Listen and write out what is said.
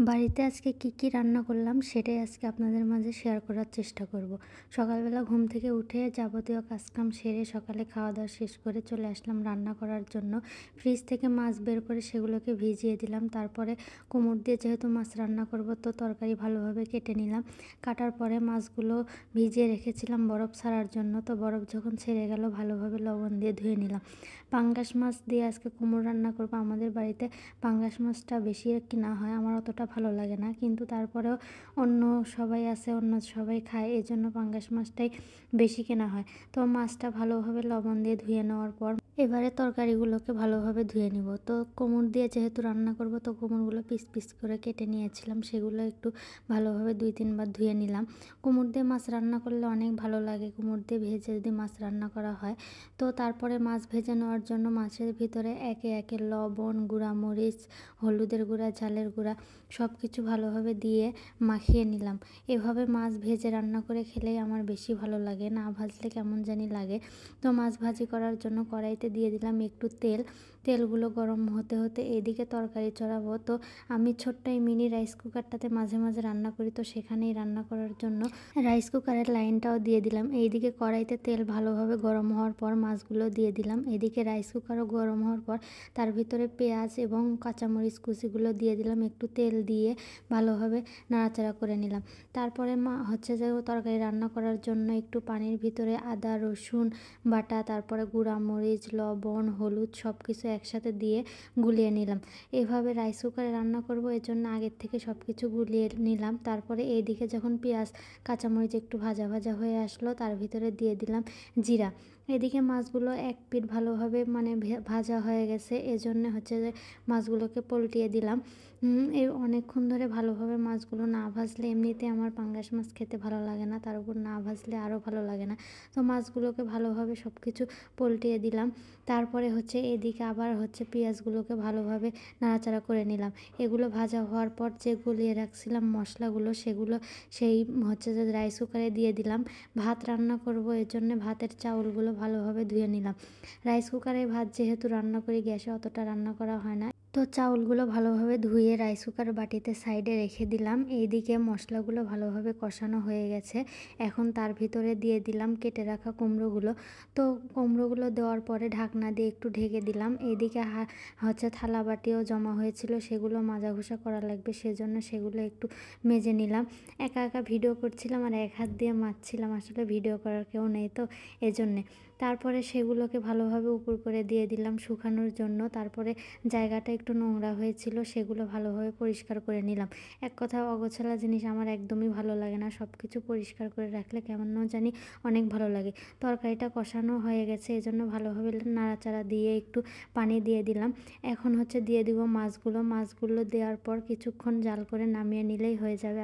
বাড়িতে আজকে কি রান্না করলাম সেটাই আজকে আপনাদের মাঝে শেয়ার করার চেষ্টা করব। সকালবেলা ঘুম থেকে উঠে যাবতীয় কাজকাম সেরে সকালে খাওয়া-দাওয়া শেষ করে চলে আসলাম রান্না করার জন্য। ফ্রিজ থেকে মাছ বের করে সেগুলোকে ভিজিয়ে দিলাম। তারপরে কুমড় দিয়ে যেহেতু মাছ রান্না করব তো তরকারি ভালোভাবে কেটে নিলাম। কাটার পরে মাছগুলো ভিজিয়ে রেখেছিলাম বরফ ছাড়ার জন্য। তো বরফ যখন ছেড়ে গেল ভালোভাবে লবণ দিয়ে ধুয়ে নিলাম। পাঙ্গাস মাছ দিয়ে আজকে কুমড়ো রান্না করব। আমাদের বাড়িতে পাঙ্গাস মাছটা বেশি কিনা হয়, আমার অতটা ভালো লাগে না, কিন্তু তারপরেও অন্য সবাই আছে, অন্য সবাই খায়, এই জন্য পাঙ্গাস মাছটাই বেশি কেনা হয়। তো মাছটা ভালোভাবে লবণ দিয়ে ধুয়ে নেওয়ার পর এবারে তরকারিগুলোকে ভালোভাবে ধুয়ে নিব। তো কুমড় দিয়ে যেহেতু রান্না করব তো কুমড়গুলো পিস পিস করে কেটে নিয়েছিলাম, সেগুলো একটু ভালোভাবে 2-3 বার ধুয়ে নিলাম। কুমড় দিয়ে মাছ রান্না করলে অনেক ভালো লাগে, কুমড় দিয়ে ভেজে যদি মাছ রান্না করা হয়। তো তারপরে মাছ ভেজে নেওয়ার জন্য মাছের ভিতরে একে একে লবণ, গুঁড়া মরিচ, হলুদের গুঁড়া, ঝালের গুঁড়া সব কিছু ভালোভাবে দিয়ে মাখিয়ে নিলাম। এভাবে মাছ ভেজে রান্না করে খেলেই আমার বেশি ভালো লাগে, না ভাজলে কেমন জানি লাগে। তো মাছ ভাজি করার জন্য কড়াইতে দিয়ে দিলাম একটু তেল। তেলগুলো গরম হতে হতে এদিকে তরকারি চড়াবো। তো আমি ছোট্ট এই মিনি রাইস কুকারটাতে মাঝে মাঝে রান্না করি, তো সেখানেই রান্না করার জন্য রাইস কুকারের লাইনটাও দিয়ে দিলাম। এইদিকে কড়াইতে তেল ভালোভাবে গরম হওয়ার পর মাছগুলো দিয়ে দিলাম। এদিকে রাইস কুকারও গরম হওয়ার পর তার ভিতরে পেঁয়াজ এবং কাঁচামরিচ কুচিগুলো দিয়ে দিলাম। একটু তেল দিয়ে ভালোভাবে নাড়াচাড়া করে নিলাম। তারপরে যে তরকারি রান্না করার জন্য একটু পানির ভিতরে আদা রসুন বাটা, তারপরে গুঁড়া মরিচ, লবণ, হলুদ সব কিছু একসাথে দিয়ে গুলিয়ে নিলাম। এভাবে রাইস কুকারে রান্না করব, এর জন্য আগের থেকে সব কিছু গুলিয়ে নিলাম। তারপরে এইদিকে যখন পেঁয়াজ কাঁচামরিচ একটু ভাজা ভাজা হয়ে আসলো তার ভিতরে দিয়ে দিলাম জিরা। এদিকে মাছগুলো এক পিঠ ভালোভাবে ভাজা হয়ে গেছে, এজন্য যে মাছগুলোকে পল্টিয়ে দিলাম। এই অনেকক্ষণ ধরে ভালোভাবে মাছগুলো না ভাজলে এমনিতে আমার পাঙ্গাস মাছ খেতে ভালো লাগে না, তার উপর না ভাজলে আরও ভালো লাগে না। তো মাছগুলোকে ভালোভাবে সব কিছু পল্টিয়ে দিলাম। তারপরে এদিকে আবার পেঁয়াজগুলোকে ভালোভাবে নাড়াচাড়া করে নিলাম। এগুলো ভাজা হওয়ার পর যে গলিয়ে রাখছিলাম মশলাগুলো সেগুলো সেই যে রাইস কুকারে দিয়ে দিলাম। ভাত রান্না করব, এর জন্য ভাতের চাউলগুলো ভালোভাবে ধুয়ে নিলাম। রাইস কুকারে ভাত যেহেতু রান্না করি, গ্যাসে অতটা রান্না করা হয় না, তো চাউলগুলো ভালোভাবে ধুয়ে রাইস কুকার বাটিতে সাইডে রেখে দিলাম। এইদিকে মশলাগুলো ভালোভাবে কষানো হয়ে গেছে, এখন তার ভিতরে দিয়ে দিলাম কেটে রাখা কুমড়োগুলো। তো কুমড়োগুলো দেওয়ার পরে ঢাকনা দিয়ে একটু ঢেকে দিলাম। এইদিকে থালা বাটিও জমা হয়েছিল, সেগুলো মাজা ঘষা করা লাগবে, সেজন্য সেগুলো একটু মেজে নিলাম। একা একা ভিডিও করছিলাম আর এক হাত দিয়ে মাজছিলাম, আসলে ভিডিও করার কেউ নেই তো এজন্যে। তারপরে সেগুলোকে ভালোভাবে উপর করে দিয়ে দিলাম শুকানোর জন্য। তারপরে জায়গাটা একটু নোংরা হয়েছিল, সেগুলো ভালোভাবে পরিষ্কার করে নিলাম। এক কথায় অগোছালো জিনিস আমার একদমই ভালো লাগে না, সব কিছু পরিষ্কার করে রাখলে কেমন জানি অনেক ভালো লাগে। তরকারিটা কষানো হয়ে গেছে, এজন্য ভালোভাবে নাড়াচাড়া দিয়ে একটু পানি দিয়ে দিলাম। এখন দিয়ে দিব মাছগুলো দেওয়ার পর কিছুক্ষণ জাল করে নামিয়ে নিলেই হয়ে যাবে।